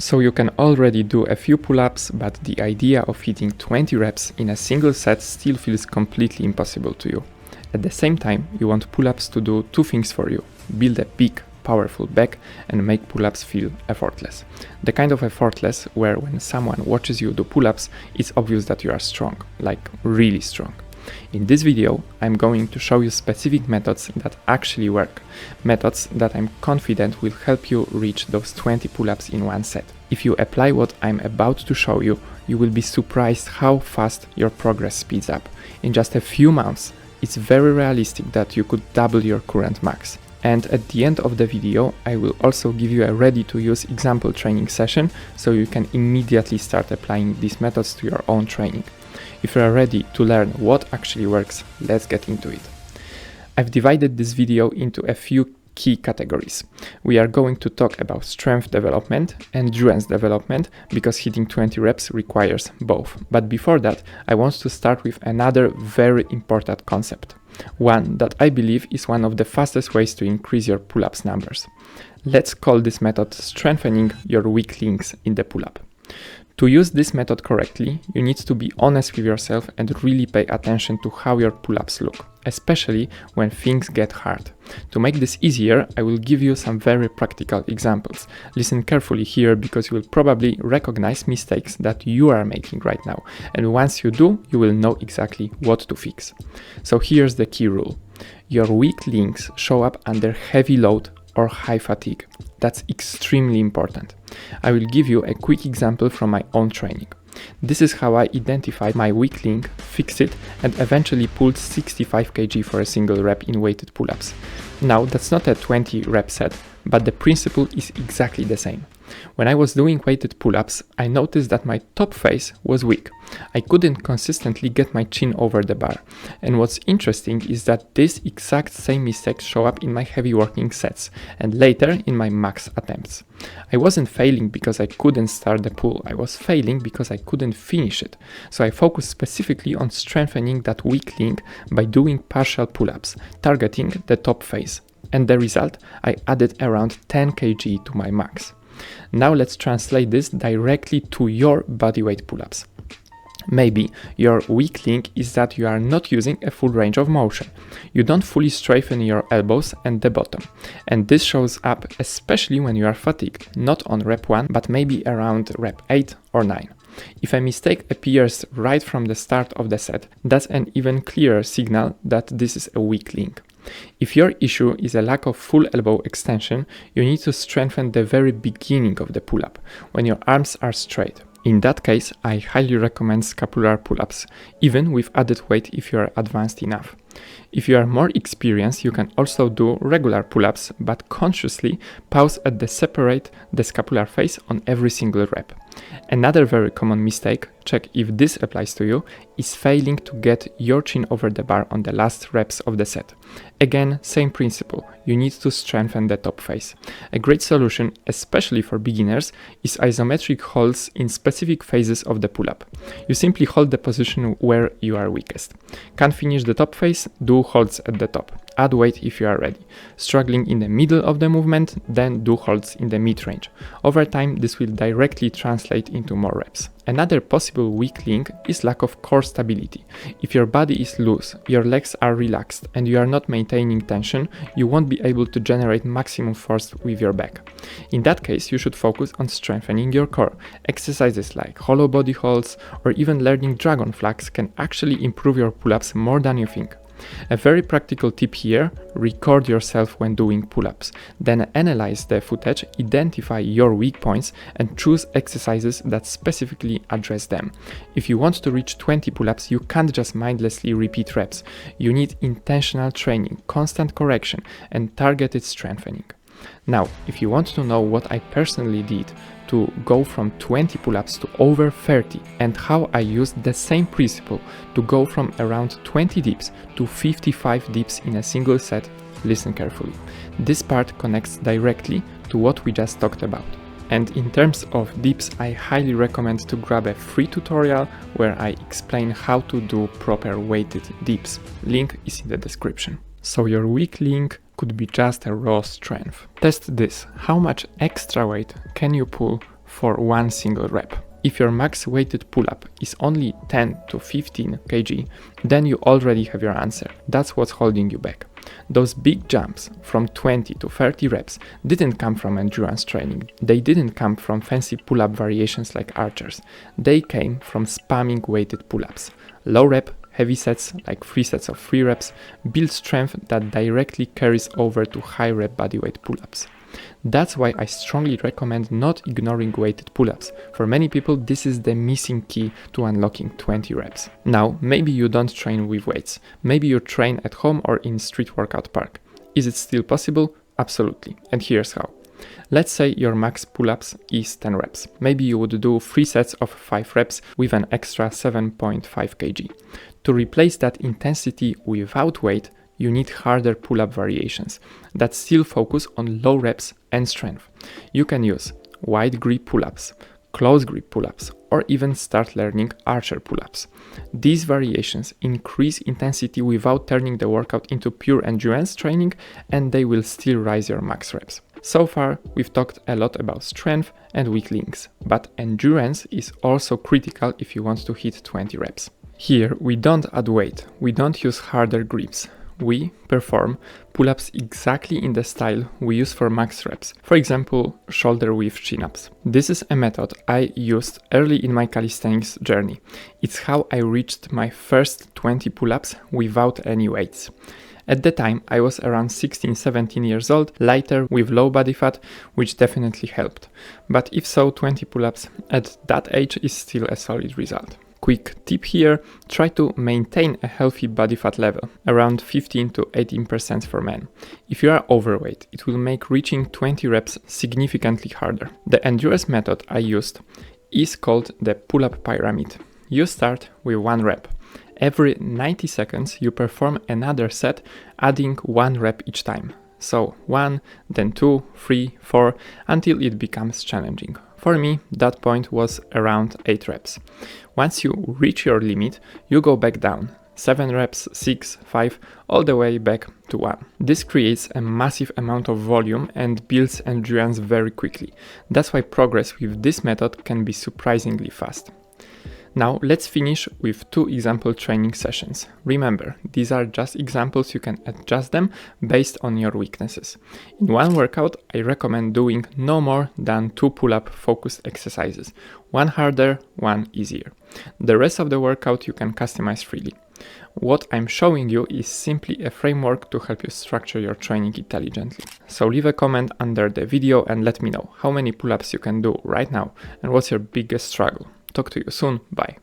So you can already do a few pull-ups, but the idea of hitting 20 reps in a single set still feels completely impossible to you. At the same time, you want pull-ups to do two things for you: build a big, powerful back and make pull-ups feel effortless. The kind of effortless where when someone watches you do pull-ups, it's obvious that you are strong, like really strong. In this video, I'm going to show you specific methods that actually work, methods that I'm confident will help you reach those 20 pull-ups in one set. If you apply what I'm about to show you, you will be surprised how fast your progress speeds up. In just a few months, it's very realistic that you could double your current max. And at the end of the video, I will also give you a ready-to-use example training session so you can immediately start applying these methods to your own training. If you are ready to learn what actually works, let's get into it. I've divided this video into a few key categories. We are going to talk about strength development and endurance development because hitting 20 reps requires both. But before that, I want to start with another very important concept. One that I believe is one of the fastest ways to increase your pull-ups numbers. Let's call this method strengthening your weak links in the pull-up. To use this method correctly, you need to be honest with yourself and really pay attention to how your pull-ups look, especially when things get hard. To make this easier, I will give you some very practical examples. Listen carefully here because you will probably recognize mistakes that you are making right now, and once you do, you will know exactly what to fix. So here's the key rule. Your weak links show up under heavy load or high fatigue. That's extremely important. I will give you a quick example from my own training. This is how I identified my weak link, fixed it, and eventually pulled 65 kg for a single rep in weighted pull-ups. Now, that's not a 20 rep set, but the principle is exactly the same. When I was doing weighted pull-ups, I noticed that my top face was weak. I couldn't consistently get my chin over the bar. And what's interesting is that this exact same mistakes show up in my heavy working sets and later in my max attempts. I wasn't failing because I couldn't start the pull, I was failing because I couldn't finish it. So I focused specifically on strengthening that weak link by doing partial pull-ups, targeting the top face. And the result, I added around 10 kg to my max. Now let's translate this directly to your bodyweight pull-ups. Maybe your weak link is that you are not using a full range of motion. You don't fully strengthen your elbows and the bottom. And this shows up especially when you are fatigued, not on rep 1, but maybe around rep 8 or 9. If a mistake appears right from the start of the set, that's an even clearer signal that this is a weak link. If your issue is a lack of full elbow extension, you need to strengthen the very beginning of the pull-up, when your arms are straight. In that case, I highly recommend scapular pull-ups, even with added weight if you are advanced enough. If you are more experienced, you can also do regular pull-ups, but consciously pause at separate the scapular face on every single rep. Another very common mistake, check if this applies to you, is failing to get your chin over the bar on the last reps of the set. Again, same principle, you need to strengthen the top face. A great solution, especially for beginners, is isometric holds in specific phases of the pull-up. You simply hold the position where you are weakest. Can't finish the top face? Do holds at the top. Add weight if you are ready. Struggling in the middle of the movement? Then do holds in the mid-range. Over time, this will directly translate into more reps. Another possible weak link is lack of core stability. If your body is loose, your legs are relaxed, and you are not maintaining tension, you won't be able to generate maximum force with your back. In that case, you should focus on strengthening your core. Exercises like hollow body holds or even learning dragon flags can actually improve your pull-ups more than you think. A very practical tip here, record yourself when doing pull-ups, then analyze the footage, identify your weak points and choose exercises that specifically address them. If you want to reach 20 pull-ups, you can't just mindlessly repeat reps. You need intentional training, constant correction and targeted strengthening. Now, if you want to know what I personally did to go from 20 pull-ups to over 30 and how I used the same principle to go from around 20 dips to 55 dips in a single set, listen carefully. This part connects directly to what we just talked about. And in terms of dips, I highly recommend to grab a free tutorial where I explain how to do proper weighted dips. Link is in the description. So your weak link could be just a raw strength. Test this. How much extra weight can you pull for one single rep. If your max weighted pull-up is only 10 to 15 kg, then you already have your answer. That's what's holding you back. Those big jumps from 20 to 30 reps didn't come from endurance training. They didn't come from fancy pull-up variations like archers. They came from spamming weighted pull-ups. Low rep, heavy sets like 3 sets of 3 reps build strength that directly carries over to high rep bodyweight pull-ups. That's why I strongly recommend not ignoring weighted pull-ups. For many people, this is the missing key to unlocking 20 reps. Now, maybe you don't train with weights. Maybe you train at home or in street workout park. Is it still possible? Absolutely. And here's how. Let's say your max pull-ups is 10 reps. Maybe you would do 3 sets of 5 reps with an extra 7.5 kg. To replace that intensity without weight, you need harder pull-up variations that still focus on low reps and strength. You can use wide grip pull-ups, close grip pull-ups, or even start learning archer pull-ups. These variations increase intensity without turning the workout into pure endurance training, and they will still raise your max reps. So far, we've talked a lot about strength and weak links, but endurance is also critical if you want to hit 20 reps. Here, we don't add weight, we don't use harder grips. We perform pull-ups exactly in the style we use for max reps, for example, shoulder width chin-ups. This is a method I used early in my calisthenics journey. It's how I reached my first 20 pull-ups without any weights. At the time, I was around 16-17 years old, lighter, with low body fat, which definitely helped. But if so, 20 pull-ups at that age is still a solid result. Quick tip here, try to maintain a healthy body fat level, around 15 to 18% for men. If you are overweight, it will make reaching 20 reps significantly harder. The endurance method I used is called the pull-up pyramid. You start with 1 rep. Every 90 seconds you perform another set, adding 1 rep each time. So 1, then 2, 3, 4, until it becomes challenging. For me, that point was around 8 reps. Once you reach your limit, you go back down. 7 reps, 6, 5, all the way back to 1. This creates a massive amount of volume and builds endurance very quickly. That's why progress with this method can be surprisingly fast. Now let's finish with 2 example training sessions. Remember, these are just examples, you can adjust them based on your weaknesses. In one workout, I recommend doing no more than 2 pull-up focused exercises. 1 harder, 1 easier. The rest of the workout you can customize freely. What I'm showing you is simply a framework to help you structure your training intelligently. So leave a comment under the video and let me know how many pull-ups you can do right now and what's your biggest struggle. Talk to you soon. Bye.